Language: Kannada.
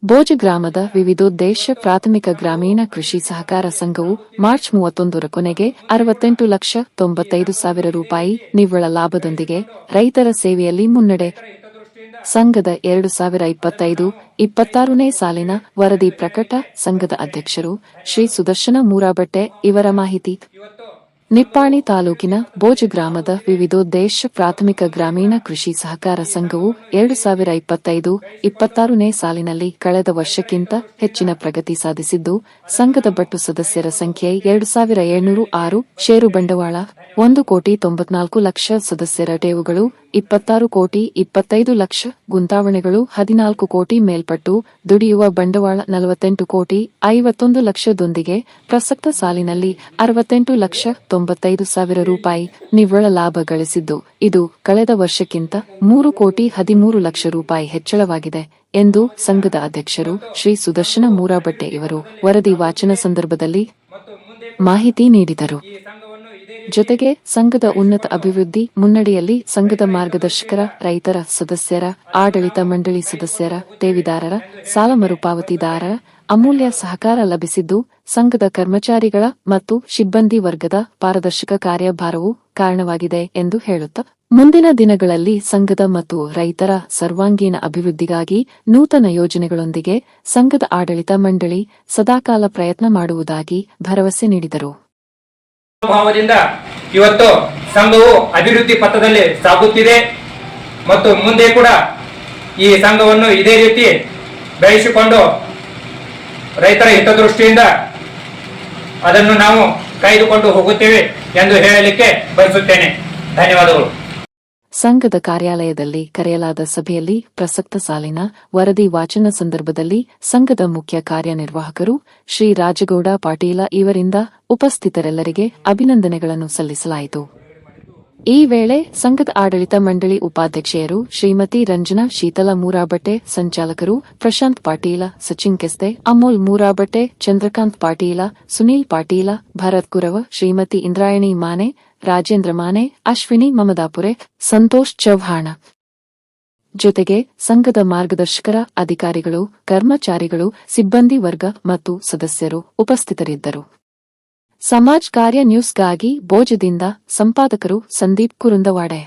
ಬೋಜ ಗ್ರಾಮದ ವಿವಿಧೋದ್ದೇಶ ಪ್ರಾಥಮಿಕ ಗ್ರಾಮೀಣ ಕೃಷಿ ಸಹಕಾರ ಸಂಘವು ಮಾರ್ಚ್ 31ರ ಕೊನೆಗೆ 68,95,000 ರೂಪಾಯಿ ನಿವ್ವಳ ಲಾಭದೊಂದಿಗೆ ರೈತರ ಸೇವೆಯಲ್ಲಿ ಮುನ್ನಡೆ. ಸಂಘದ 2025-26ನೇ ಸಾಲಿನ ವರದಿ ಪ್ರಕಟ. ಸಂಘದ ಅಧ್ಯಕ್ಷರು ಶ್ರೀ ಸುದರ್ಶನ ಮೂರಾಬಟ್ಟೆ ಇವರ ಮಾಹಿತಿ. ನಿಪ್ಪಾಣಿ ತಾಲೂಕಿನ ಬೋಜ ಗ್ರಾಮದ ವಿವಿಧೋದ್ದೇಶ ಪ್ರಾಥಮಿಕ ಗ್ರಾಮೀಣ ಕೃಷಿ ಸಹಕಾರ ಸಂಘವು 2025-26ನೇ ಸಾಲಿನಲ್ಲಿ ಕಳೆದ ವರ್ಷಕ್ಕಿಂತ ಹೆಚ್ಚಿನ ಪ್ರಗತಿ ಸಾಧಿಸಿದ್ದು, ಸಂಘದ ಒಟ್ಟು ಸದಸ್ಯರ ಸಂಖ್ಯೆ 2,706, ಷೇರು ಬಂಡವಾಳ 1,94,00,000, ಸದಸ್ಯರ ಠೇವುಗಳು 26,25,00,000, ಗುಂತಾವಣೆಗಳು 14 ಕೋಟಿ ಮೇಲ್ಪಟ್ಟು, ದುಡಿಯುವ ಬಂಡವಾಳ 48,51,00,000 ದೊಂದಿಗೆ ಪ್ರಸಕ್ತ ಸಾಲಿನಲ್ಲಿ 68,95,000 ರೂಪಾಯಿ ನಿವ್ವಳ ಲಾಭ ಗಳಿಸಿದ್ದು, ಇದು ಕಳೆದ ವರ್ಷಕ್ಕಿಂತ 3,13,00,000 ರೂಪಾಯಿ ಹೆಚ್ಚಳವಾಗಿದೆ ಎಂದು ಸಂಘದ ಅಧ್ಯಕ್ಷರು ಶ್ರೀ ಸುದರ್ಶನ ಮೂರಾಬಟ್ಟೆ ಇವರು ವರದಿ ವಾಚನ ಸಂದರ್ಭದಲ್ಲಿ ಮಾಹಿತಿ ನೀಡಿದರು. ಜೊತೆಗೆ ಸಂಘದ ಉನ್ನತ ಅಭಿವೃದ್ಧಿ ಮುನ್ನಡೆಯಲ್ಲಿ ಸಂಘದ ಮಾರ್ಗದರ್ಶಕರ, ರೈತರ, ಸದಸ್ಯರ, ಆಡಳಿತ ಮಂಡಳಿ ಸದಸ್ಯರ, ಠೇವಿದಾರರ, ಸಾಲ ಮರುಪಾವತಿದಾರರ ಅಮೂಲ್ಯ ಸಹಕಾರ ಲಭಿಸಿದ್ದು, ಸಂಘದ ಕರ್ಮಚಾರಿಗಳ ಮತ್ತು ಸಿಬ್ಬಂದಿ ವರ್ಗದ ಪಾರದರ್ಶಕ ಕಾರ್ಯಭಾರವು ಕಾರಣವಾಗಿದೆ ಎಂದು ಹೇಳುತ್ತಾ, ಮುಂದಿನ ದಿನಗಳಲ್ಲಿ ಸಂಘದ ಮತ್ತು ರೈತರ ಸರ್ವಾಂಗೀಣ ಅಭಿವೃದ್ಧಿಗಾಗಿ ನೂತನ ಯೋಜನೆಗಳೊಂದಿಗೆ ಸಂಘದ ಆಡಳಿತ ಮಂಡಳಿ ಸದಾಕಾಲ ಪ್ರಯತ್ನ ಮಾಡುವುದಾಗಿ ಭರವಸೆ ನೀಡಿದರು. ಭಾವದಿಂದ ಇವತ್ತು ಸಂಘವು ಅಭಿವೃದ್ಧಿ ಪಥದಲ್ಲಿ ಸಾಗುತ್ತಿದೆ ಮತ್ತು ಮುಂದೆ ಕೂಡ ಈ ಸಂಘವನ್ನು ಇದೇ ರೀತಿ ಬೆಳೆಸಿಕೊಂಡು ರೈತರ ಹಿತದೃಷ್ಟಿಯಿಂದ ಅದನ್ನು ನಾವು ಕಾಯ್ದುಕೊಂಡು ಹೋಗುತ್ತೇವೆ ಎಂದು ಹೇಳಲಿಕ್ಕೆ ಬಯಸುತ್ತೇನೆ. ಧನ್ಯವಾದಗಳು. ಸಂಘದ ಕಾರ್ಯಾಲಯದಲ್ಲಿ ಕರೆಯಲಾದ ಸಭೆಯಲ್ಲಿ ಪ್ರಸಕ್ತ ಸಾಲಿನ ವರದಿ ವಾಚನ ಸಂದರ್ಭದಲ್ಲಿ ಸಂಘದ ಮುಖ್ಯ ಕಾರ್ಯನಿರ್ವಾಹಕರು ಶ್ರೀ ರಾಜಗೌಡ ಪಾಟೀಲ ಇವರಿಂದ ಉಪಸ್ಥಿತರೆಲ್ಲರಿಗೆ ಅಭಿನಂದನೆಗಳನ್ನು ಸಲ್ಲಿಸಲಾಯಿತು. ಈ ವೇಳೆ ಸಂಘದ ಆಡಳಿತ ಮಂಡಳಿ ಉಪಾಧ್ಯಕ್ಷೆಯರು ಶ್ರೀಮತಿ ರಂಜನಾ ಶೀತಲ ಮೂರಾಬಟ್ಟೆ, ಸಂಚಾಲಕರು ಪ್ರಶಾಂತ್ ಪಾಟೀಲ, ಸಚಿನ್ ಕೆಸ್ತೆ, ಅಮೋಲ್ ಮೂರಾಬಟ್ಟೆ, ಚಂದ್ರಕಾಂತ್ ಪಾಟೀಲ, ಸುನೀಲ್ ಪಾಟೀಲ, ಭರತ್ ಕುರವ, ಶ್ರೀಮತಿ ಇಂದ್ರಾಯಣಿ ಮಾನೆ, ರಾಜೇಂದ್ರ ಮಾನೆ, ಅಶ್ವಿನಿ ಮಮದಾಪುರೆ, ಸಂತೋಷ್ ಚೌಹಾಣ ಜೊತೆಗೆ ಸಂಘದ ಮಾರ್ಗದರ್ಶಕರ, ಅಧಿಕಾರಿಗಳು, ಕರ್ಮಚಾರಿಗಳು, ಸಿಬ್ಬಂದಿ ವರ್ಗ ಮತ್ತು ಸದಸ್ಯರು ಉಪಸ್ಥಿತರಿದ್ದರು. ಸಮಾಜ್ ಕಾರ್ಯ ನ್ಯೂಸ್ಗಾಗಿ ಬೋಜದಿಂದ ಸಂಪಾದಕರು ಸಂದೀಪ್ ಕುರುಂದವಾಡೆ.